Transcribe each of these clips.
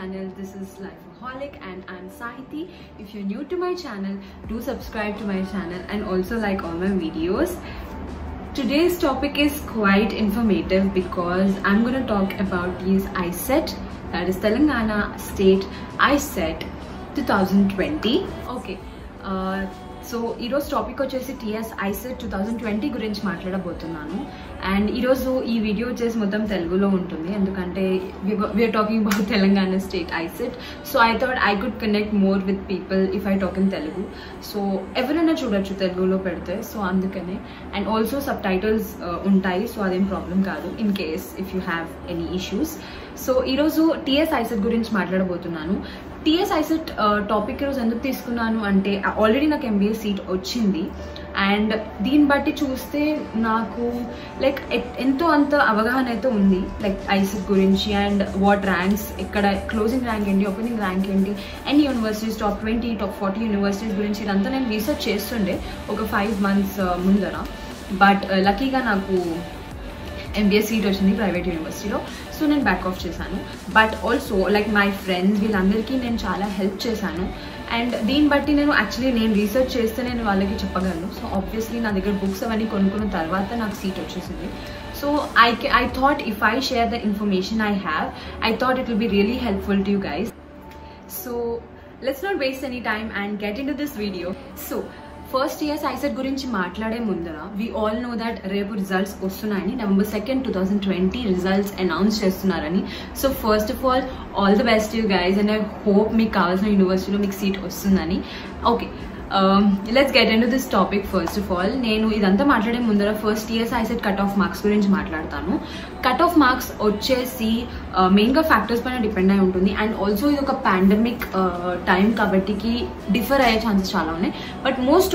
channel. This is Lifeaholic and I'm Sahiti. If you're new to my channel, do subscribe to my channel and also like all my videos. Today's topic is quite informative because I'm going to talk about these ISET, that is Telangana State ISET 2020. Okay. So ఈరోజు topic వచ్చేసి TS ICET 2020 గురించి మాట్లాడబోతున్నాను. And ఈరోజు ఈ video వచ్చేసి మొత్తం తెలుగులో ఉంటుంది ఎందుకంటే we are talking about Telangana state ICET. So I thought I could connect more with people if I talk in Telugu. So ఎవరైనా చూడొచ్చు తెలుగులో పెడితే, సో అందుకనే. అండ్ ఆల్సో సబ్ టైటిల్స్ ఉంటాయి, సో అదేం ప్రాబ్లం కాదు in case if you have any issues. So ఈరోజు TS ICET గురించి మాట్లాడబోతున్నాను. టీఎస్ ఐసెట్ టాపిక్ ఈరోజు ఎందుకు తీసుకున్నాను అంటే ఆల్రెడీ నాకు ఎంబీఏ సీట్ వచ్చింది అండ్ దీన్ని బట్టి చూస్తే నాకు లైక్ ఎంతో అంత అవగాహన అయితే ఉంది లైక్ ఐసెట్ గురించి అండ్ వాట్ ర్యాంక్స్, ఎక్కడ క్లోజింగ్ ర్యాంక్ ఏంటి, ఓపెనింగ్ ర్యాంక్ ఏంటి, and universities top 20 top 40 universities గురించి ఇదంతా నేను రీసెర్చ్ చేస్తుండే ఒక 5 months ముందర. బట్ లక్కీగా నాకు ఎంబీఏ సీట్ వచ్చింది ప్రైవేట్ యూనివర్సిటీలో, సో నేను బ్యాక్ ఆఫ్ చేశాను. But also like my friends వీళ్ళందరికీ నేను చాలా హెల్ప్ చేశాను అండ్ దీన్ని బట్టి నేను రీసెర్చ్ చేస్తే నేను వాళ్ళకి చెప్పగలను. సో ఆబ్వియస్లీ నా దగ్గర బుక్స్ అవన్నీ కొనుక్కున్న తర్వాత నాకు సీట్ వచ్చేసింది. So I thought if I share the information I have, I thought it will be really helpful to you guys. So let's not waste any time and get into this video. So first TS ICET గురించి మాట్లాడే ముందర we all know that రేపు results వస్తున్నాయని, November 2nd, 2020 results announce చేస్తున్నారని. So first of all the best you guys and I hope మీకు కావాల్సిన యూనివర్సిటీలో మీకు సీట్ వస్తుందని. Okay, let's get in to this topic. First of all నేను ఇదంతా మాట్లాడే ముందర first TS ICET cut off marks గురించి మాట్లాడతాను. కట్ ఆఫ్ మార్క్స్ వచ్చేసి మెయిన్గా ఫ్యాక్టర్స్ పైన డిపెండ్ అయి ఉంటుంది అండ్ ఆల్సో ఇది ఒక పాండమిక్ టైం కాబట్టికి డిఫర్ అయ్యే ఛాన్సెస్ చాలా ఉన్నాయి. But most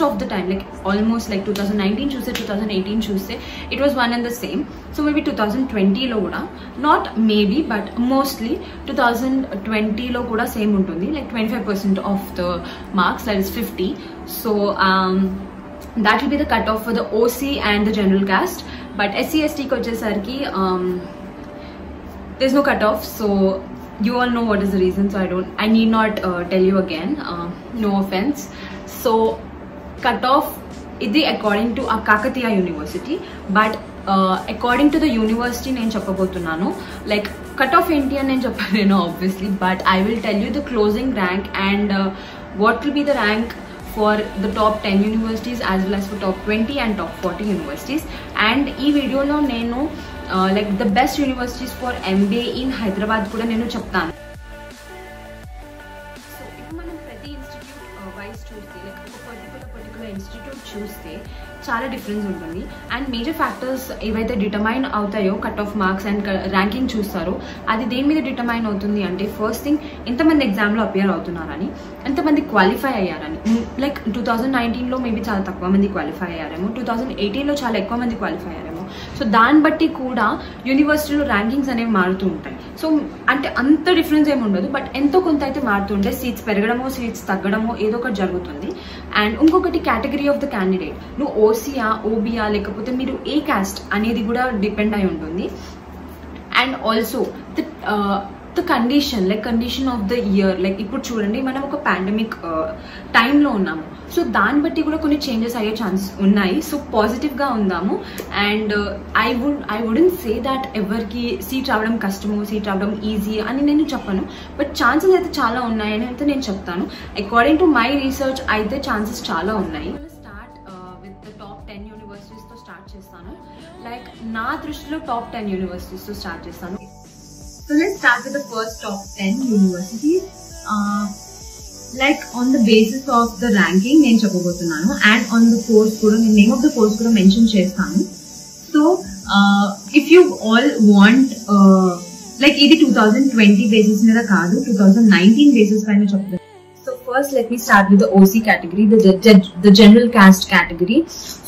of the time like almost like 2019 చూస్తే 2018 చూస్తే it was one and the same. So maybe 2020లో కూడా నాట్ మేబీ బట్ మోస్ట్లీ 2020లో కూడా సేమ్ ఉంటుంది like 25% of the marks, that is 50. So that will be the cutoff for the OC and the general caste. But SC/ST ko vachesariki there's no cutoff, so you all know what is the reason, so I need not tell you again, no offense. So cutoff idi according to Kakatiya University, but according to the university నేను చెప్పబోతున్నాను. Like cut off ఏంటి అని నేను చెప్పలేను obviously, but I will tell you the closing rank and what will be the rank for the top 10 universities as well as for top 20 and top 40 universities. And ee video lo nenu like the best universities for MBA in Hyderabad kuda nenu cheptanu. So if manam prati institute wise chuste like particular institute chuste చాలా difference ఉంటుంది and major factors ఏవైతే determine అవుతాయో cut off marks and ranking చూస్తారో అది దేని మీద determine అవుతుంది అంటే ఫస్ట్ థింగ్ ఎంతమంది ఎగ్జామ్లో అపియర్ అవుతున్నారని, ఎంతమంది క్వాలిఫై అయ్యారని. లైక్ 2019లో మేబీ చాలా తక్కువ మంది క్వాలిఫై అయ్యారేమో, 2018లో చాలా ఎక్కువ మంది క్వాలిఫై అయ్యారేమో. సో దాన్ని బట్టి కూడా యూనివర్సిటీలో ర్యాంకింగ్స్ అనేవి మారుతూ ఉంటాయి. సో అంటే అంత డిఫరెన్స్ ఏమి ఉండదు, బట్ ఎంతో కొంత అయితే మారుతుంటే సీట్స్ పెరగడమో సీట్స్ తగ్గడమో ఏదో ఒకటి జరుగుతుంది. అండ్ ఇంకొకటి కేటగిరీ ఆఫ్ ద క్యాండిడేట్, నువ్వు ఓసీయా ఓబీయా లేకపోతే మీరు ఏ క్యాస్ట్ అనేది కూడా డిపెండ్ అయి ఉంటుంది. And also the condition of the year, like ఇప్పుడు చూడండి మనం ఒక పాండమిక్ టైంలో ఉన్నాము, సో దాన్ని బట్టి కూడా కొన్ని చేంజెస్ అయ్యే ఛాన్స్ ఉన్నాయి. సో పాజిటివ్గా ఉందాము and I wouldn't say that ఎవరికి సీట్ రావడం కష్టమో సీట్ రావడం ఈజీ అని నేను చెప్పను, బట్ ఛాన్సెస్ అయితే చాలా ఉన్నాయని అయితే నేను చెప్తాను. అకార్డింగ్ టు మై రీసెర్చ్ అయితే ఛాన్సెస్ చాలా ఉన్నాయి. స్టార్ట్ విత్ ద టాప్ 10 యూనివర్సిటీస్తో స్టార్ట్ చేస్తాను. లైక్ నా దృష్టిలో టాప్ 10 యూనివర్సిటీస్తో స్టార్ట్ చేస్తాను. So let's start with the first top 10 universities. Like on the basis of the ranking నేను చెప్పబోతున్నాను and on the course కూడా నేను name of the course కూడా మెన్షన్ చేస్తాను. So if you all want like ఇది 2020 basis మీద కాదు 2019 basis పైన చెప్తాను. So first let me start with the OC category, the general caste category.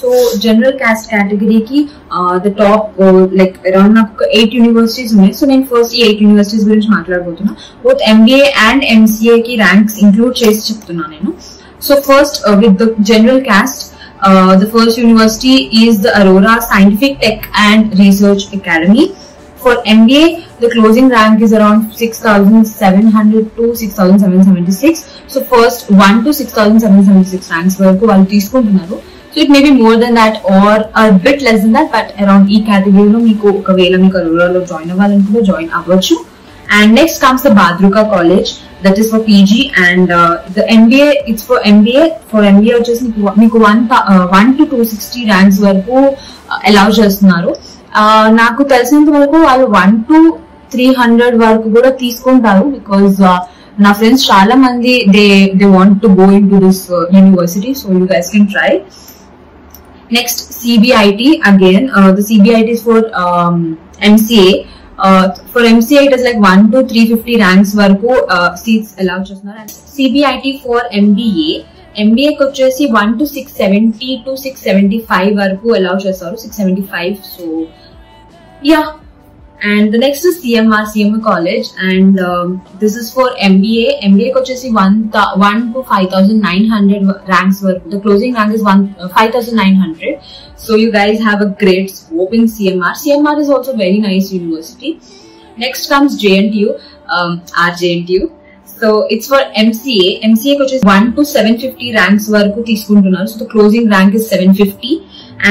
So general caste category ki the top like around 8 universities ఉన్నాయి. So నేను first ఈ 8 universities గురించి మాట్లాడబోతున్నా. Both MBA and MCA ki ranks include చేసి చెప్తున్నా నేను. So first with the general caste, the first university is the Aurora Scientific Tech and Research Academy. For MBA The closing rank is around 6,700 to 6,776. So first 1 to 6,776 ranks వరకు వాళ్ళు తీసుకుంటున్నారు. So it may be more than that or a bit less than that, but around ఈ కేటగిరీలో మీకు ఒకవేళ మీకు అరోరాలో join అవ్వాలనుకుంటే join అవ్వచ్చు. And next comes the Bhadruka College, that is for PG, and the MBA, it's for MBA. For MBA వచ్చేసి మీకు 1 to 260 ranks వరకు allow చేస్తున్నారు. నాకు తెలిసినంత వరకు వాళ్ళు 1 to 300 వరకు కూడా తీసుకుంటారు, బికాస్ నా ఫ్రెండ్స్ చాలా మంది they want to go into this university, so you guys can try. Next, CBIT again. The CBIT is for MCA. For MCA it is like 1 to 350 ranks వరకు seats allow చేస్తున్నారు. CBIT for MBA కి వచ్చేసి 1 to 670 to 675 వరకు allow చేస్తారు. 675. So yeah. And the next is CMR College, and this is for MBA కి వచ్చేసి 1 to 5,900 ranks వరకు. The closing rank is 5,900. So you guys have a great scope in CMR. CMR is also very nice university. Next comes JNTU, RJNTU. So it's for MCA కి వచ్చేసి 1 to 750 ranks వరకు తీసుకుంటున్నారు. So the closing rank is 750.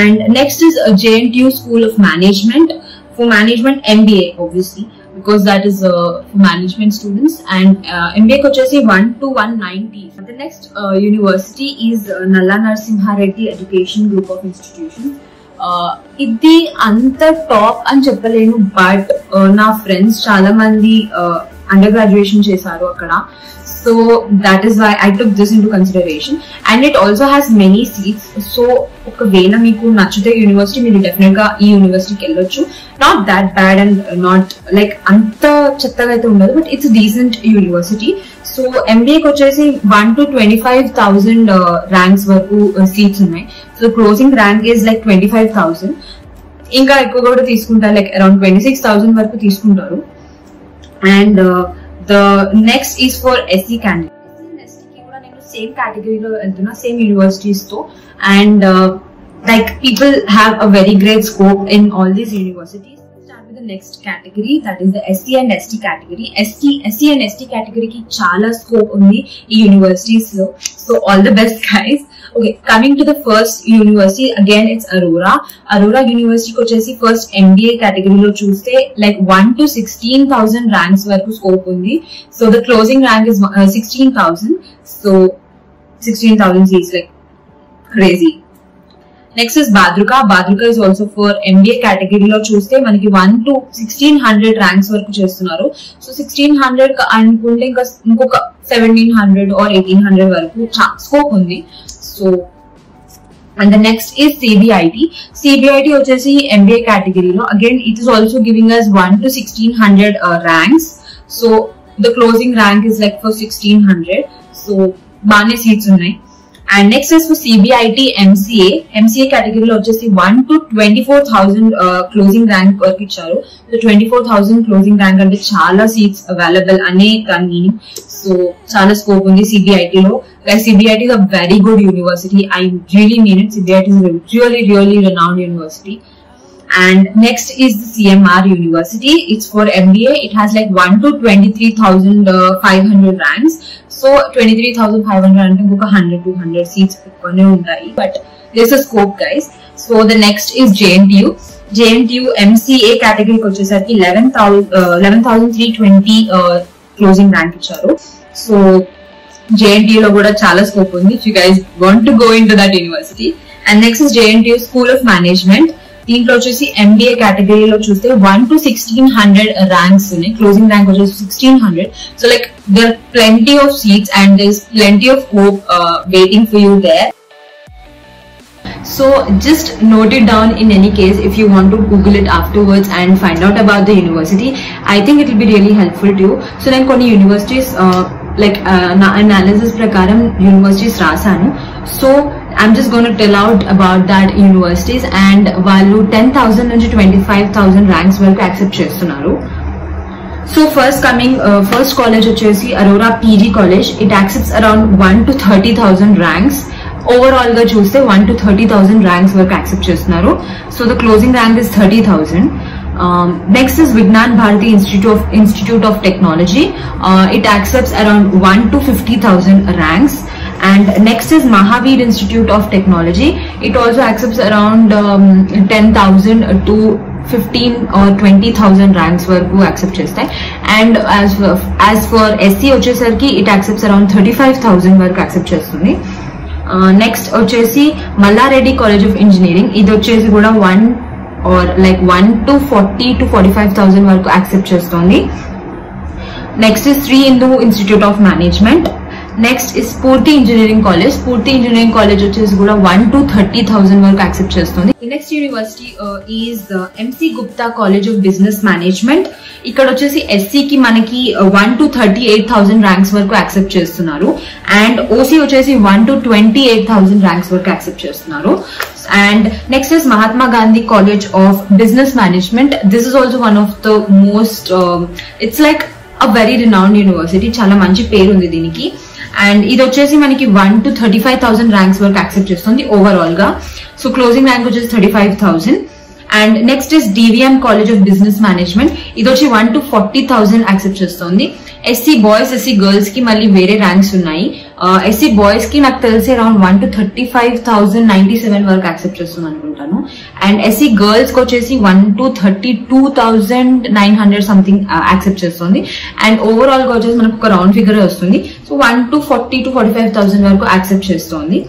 And next is JNTU School of Management. For management MBA obviously, because that is for management students, and MBA కి వచ్చేసి 1 to 190. The next university is Nalla Narasimha Reddy Education Group of Institutions. ఇది అంత top అని చెప్పలేను, but నా friends చాలా మంది under graduation చేశారు అక్కడ. So that is why I took this into consideration, and it also has many seats. So ఒకవేళ మీకు నచ్చితే యూనివర్సిటీ మీరు డెఫినెట్ గా ఈ యూనివర్సిటీకి వెళ్ళొచ్చు. Not that bad and not like అంత చెత్తగా అయితే ఉండదు, but it's decent university. So ఎంబీఏకి వచ్చేసి 1 to 25,000 ర్యాంక్స్ వరకు సీట్స్ ఉన్నాయి. So closing rank is like 25,000. ఇంకా ఎక్కువ కూడా తీసుకుంటారు, లైక్ అరౌండ్ 26,000 వరకు తీసుకుంటారు. And the next is for SC candidate. SC ki kuda nenu same category lo veltuna, same universities to, and like people have a very great scope in all these universities. Start with the next category, that is the SC and ST category. SC and ST category ki chala scope undi ee universities lo. So all the best guys. Okay, coming to the first university, again it's Aurora University ko chesi first MBA category lo chuste like 1 to 16,000 ranks varaku scope undi. So the closing rank is 16,000. So 16,000 seats, like crazy. Next is Bhadruka is also for MBA category lo chuste manaki 1 to 1,600 ranks varaku chestunaru. So 1,600 anukunte inkoka 1,700 or 1,800 varaku scope undi. So, and the next is CBIT వచ్చేసి MBA category లో, again it is also giving us 1 to 1,600 ranks. So the closing rank is like for 1,600. So బానే seats ఉన్నాయి. And next is for CBIT MCA category లో వచ్చేసి 1 to 24,000 closing rank వరకు ఇచ్చారు. So 24,000 closing rank అంటే చాలా seats available అనే దాని మీనింగ్. So చాలా స్కోప్ ఉంది CBIT లో. Guys, CBIT is a very good university. I really mean it. CBIT is a really renowned university. And next is the CMR University. It's for MBA. It has like 1 to 23,500 ranks. So 23,500 అంటే ఇంకొక 100-200 seats ఎక్కువనే ఉంటాయి. But there's a scope, guys. So the next is JNTU MCA category వచ్చేసరికి 11,320 closing rank ఇచ్చారు. So JNTU లో కూడా చాలా scope ఉంది if you guys want to go into that university. And next is JNTU School of Management. దీంట్లో వచ్చేసి MBA కేటగిరీలో చూస్తే 1 to 1,600 ర్యాంక్స్ ఉన్నాయి. క్లోజింగ్ ర్యాంక్ వచ్చేసి 1,600. So like there plenty of seats and there's plenty of hope waiting for you there. So just note it down in any case if you want to Google it afterwards and find out about the university. I think it will be really helpful to you. So then కొన్ని universities like na analysis prakaram universities rasanu. So I'm just going to tell out about that universities, and వాళ్ళు 10,000 నుంచి 25,000 ranks వరకు accept చేస్తున్నారు. So first college వచ్చేసి Aurora PG College. It accepts around 1 to 30,000 ranks. Overall గా చూస్తే 1 to 30,000 ranks వరకు accept చేస్తున్నారు. So the closing rank is 30,000. Next is Vignan Bharati Institute of Technology. It accepts around 1 to 50,000 ranks. And next is Mahavir Institute of Technology. It also accepts around 10,000 to 15 or 20,000 ranks వరకు accept చేస్తాయి. And as for SC వచ్చేసరికి it accepts around 35,000 వరకు accept చేస్తుంది. Next వచ్చేసి Mallareddy college of engineering. ఇది వచ్చేసి కూడా 1 to 40 to 45,000 వరకు యాక్సెప్ట్ చేస్తుంది. Next is Shri Hindu institute of management. Next is Sphoorthy engineering college. Sphoorthy engineering college వచ్చేసి కూడా 1 to 30,000 వరకు యాక్సెప్ట్ చేస్తుంది. Next university is MC Gupta college of business management. ఇక్కడ వచ్చేసి ఎస్సీ కి మనకి 1 to 38,000 ర్యాంక్స్ వరకు యాక్సెప్ట్ చేస్తున్నారు. అండ్ ఓసీ వచ్చేసి 1 to 28,000 ర్యాంక్స్ వరకు యాక్సెప్ట్ చేస్తున్నారు. And next is Mahatma Gandhi College of Business Management. This is also one of the most, it's like a very renowned university. Chala manchi peru undi diniki. And ఇది వచ్చేసి మనకి 1 to 35,000 ranks వరకు accept చేస్తుంది overall గా. So closing rank వచ్చేసి 35,000. And next is DVM college of business management. ఇది వచ్చి 1 to 40,000 accept చేస్తుంది. ఎస్సీ బాయ్స్ ఎస్సీ గర్ల్స్ కి మళ్ళీ వేరే ర్యాంక్స్ ఉన్నాయి. ఎస్సీ బాయ్స్ కి నాకు తెలిసి అరౌండ్ 1 to 35,097 వరకు యాక్సెప్ట్ చేస్తుంది అనుకుంటాను. అండ్ ఎస్సీ గర్ల్స్ కి వచ్చేసి 1 to 32,900 సంథింగ్ యాక్సెప్ట్ చేస్తుంది. అండ్ ఓవరాల్ గా వచ్చేసి మనకు ఒక రౌండ్ ఫిగర్ వస్తుంది. సో 1 to 40 to 45,000 వరకు యాక్సెప్ట్ చేస్తుంది.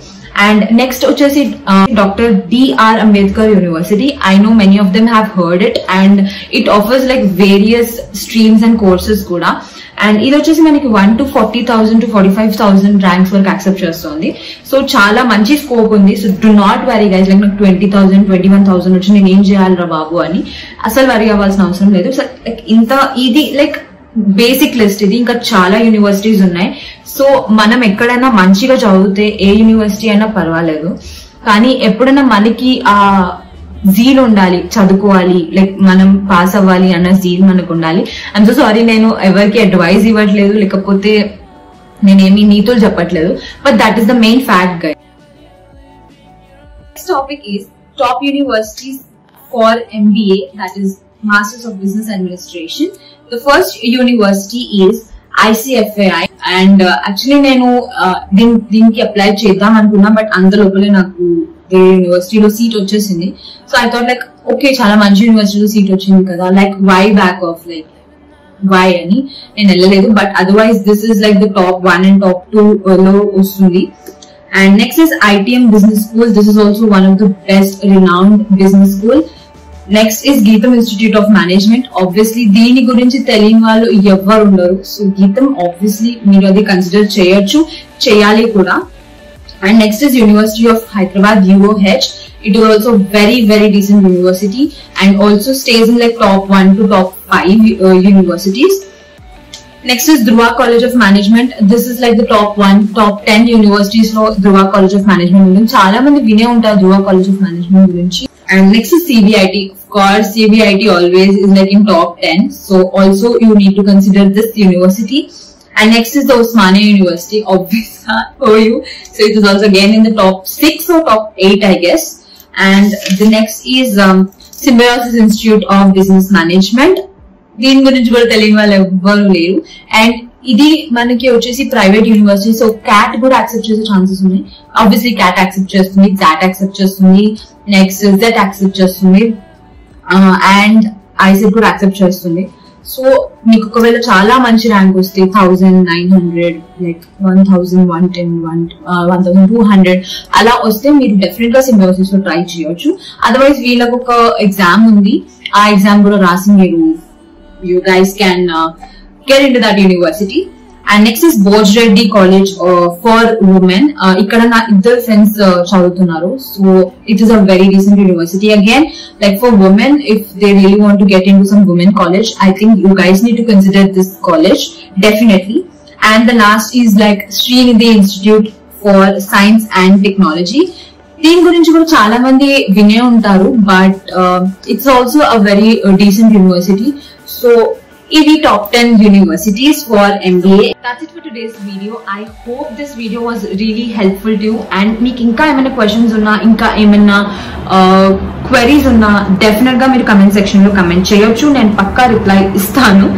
And next వచ్చేసి Dr. D.R. Ambedkar University. I know many of them have heard it, and it offers like various streams and courses kuda. And ఇది వచ్చేసి మనకి 1 to 40,000 to 45,000 ర్యాంక్స్ వరకు accept చేస్తుంది. So చాలా మంచి స్కోప్ ఉంది. So do not worry guys, like నాకు 20,000 21,000 వచ్చి నేను ఏం చేయాలరా బాబు అని అసలు వరీ అవ్వాల్సిన అవసరం లేదు. సో లైక్ ఇంత ఇది లైక్ బేసిక్ లిస్ట్. ఇది ఇంకా చాలా యూనివర్సిటీస్ ఉన్నాయి. సో మనం ఎక్కడైనా మంచిగా చదివితే ఏ యూనివర్సిటీ అయినా పర్వాలేదు, కానీ ఎప్పుడైనా మనకి ఆ జీల్ ఉండాలి, చదువుకోవాలి, లైక్ మనం పాస్ అవ్వాలి అన్న జీల్ మనకు ఉండాలి. ఐఎమ్ సో సారీ, నేను ఎవరికి అడ్వైజ్ ఇవ్వట్లేదు, లేకపోతే నేనేమి నీతులు చెప్పట్లేదు, but that is the main fact guys. Next topic is top universities for MBA, that is Masters of Business Administration. The first university is ICFAI, and actually నేను దీనికి apply చేద్దాం అనుకున్నా, బట్ అంత లోపలే నాకు యూనివర్సిటీలో సీట్ వచ్చేసింది. So I thought like okay, చాలా మంచి యూనివర్సిటీలో సీట్ వచ్చింది కదా, like why back off like why అని నేను వెళ్ళలేదు. But otherwise this is like the top 1 and top 2 లో వస్తుంది. And next is ITM Business School. This is also one of the best renowned business school. Next is గీతం institute of management. Obviously దీని గురించి తెలియని వాళ్ళు ఎవరు ఉండరు. So గీతం ఆబ్వియస్లీ మీరు అది కన్సిడర్ చేయొచ్చు, చేయాలి కూడా. And next is university of Hyderabad UOH. It is also very decent university and also stays in like top 1 to top 5 universities. Next is Dhruva College of Management. This is like the top 10 universities for Dhruva College of Management. చాలా మంది వినే ఉంటారు Dhruva College of Management గురించి. And next is CBIT. Of course, CBIT always is like in top 10. So also you need to consider this university. And next is the Osmania University, obviously for you. So it is also again in the top 6 or top 8, I guess. And the next is Symbiosis Institute of Business Management. దీని గురించి కూడా తెలియని వాళ్ళు ఎవ్వరు లేరు. And ఇది మనకి వచ్చేసి ప్రైవేట్ యూనివర్సిటీ. సో క్యాట్ కూడా యాక్సెప్ట్ చేసే ఛాన్సెస్ ఉన్నాయి. ఆబ్వియస్లీ క్యాట్ యాక్సెప్ట్ చేస్తుంది, జాట్ యాక్సెప్ట్ చేస్తుంది, నెక్స్ట్ జెట్ యాక్సెప్ట్ చేస్తుంది, అండ్ ఐసెట్ కూడా యాక్సెప్ట్ చేస్తుంది. సో మీకు ఒకవేళ చాలా మంచి ర్యాంక్ వస్తే 1,900 లైక్ 1,110 1,200 అలా వస్తే మీరు డెఫినెట్ గా సింబయోసిస్ లో ట్రై చేయొచ్చు. అదర్వైజ్ వీళ్ళకి ఒక ఎగ్జామ్ ఉంది, ఆ ఎగ్జామ్ కూడా రాసి మీరు you guys can get into that university. And next is Bojreddy College for Women. ikkada na iddaru friends chadutunnaru. So it is a very decent university again, like for women. If they really want to get into some women college, I think you guys need to consider this college definitely. And the last is like Srinidhi Institute for Science and Technology. దీని గురించి కూడా చాలా మంది వినే ఉంటారు, but it's also a very decent university. So EV Top 10 Universities for MBA. That's it for today's video. I hope this video was really helpful to you. And meeku inka emana questions unna, inka emana queries unna, definitely meer comment section lo comment cheyochu. Nenu pakka reply istanu.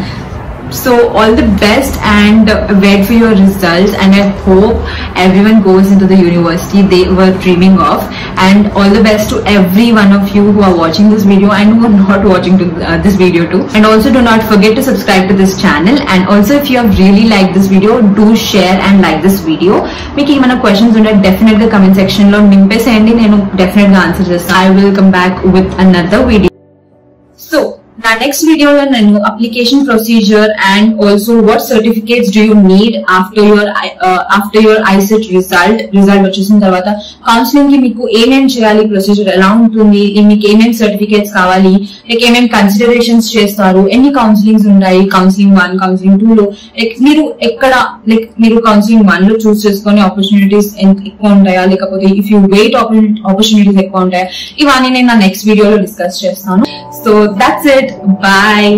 So all the best and wait for your results, and I hope everyone goes into the university they were dreaming of, and all the best to every one of you who are watching this video and who are not watching this video too. And also do not forget to subscribe to this channel, and also if you have really liked this video, do share and like this video. Meeku emana questions unte definitely comment section lo nimpeseyandi, nenu definitely answer chestanu. I will come back with another video. So na next video lo nenu application procedure and also what certificates do you need after your ICET result వచ్చేసిన తర్వాత counselling కి మీకు ఏమేం చేయాలి, procedure ఎలా ఉంటుంది, మీకు ఏమేం సర్టిఫికేట్స్ కావాలి, లైక్ ఏమేం కన్సిడరేషన్స్ చేస్తారు, ఎన్ని కౌన్సిలింగ్స్ ఉన్నాయి, కౌన్సిలింగ్ 1 కౌన్సిలింగ్ 2 లో లైక్ మీరు ఎక్కడ లైక్ మీరు కౌన్సిలింగ్ 1 లో చూస్ చేసుకొని ఆపర్చునిటీస్ ఎక్కువ ఉంటాయా, లేకపోతే ఇఫ్ యూ వెయిట్ ఆపర్చునిటీస్ ఎక్కువ ఉంటాయా, ఇవన్నీ నేను నా నెక్స్ట్ వీడియోలో డిస్కస్ చేస్తాను. So that's it. Bye.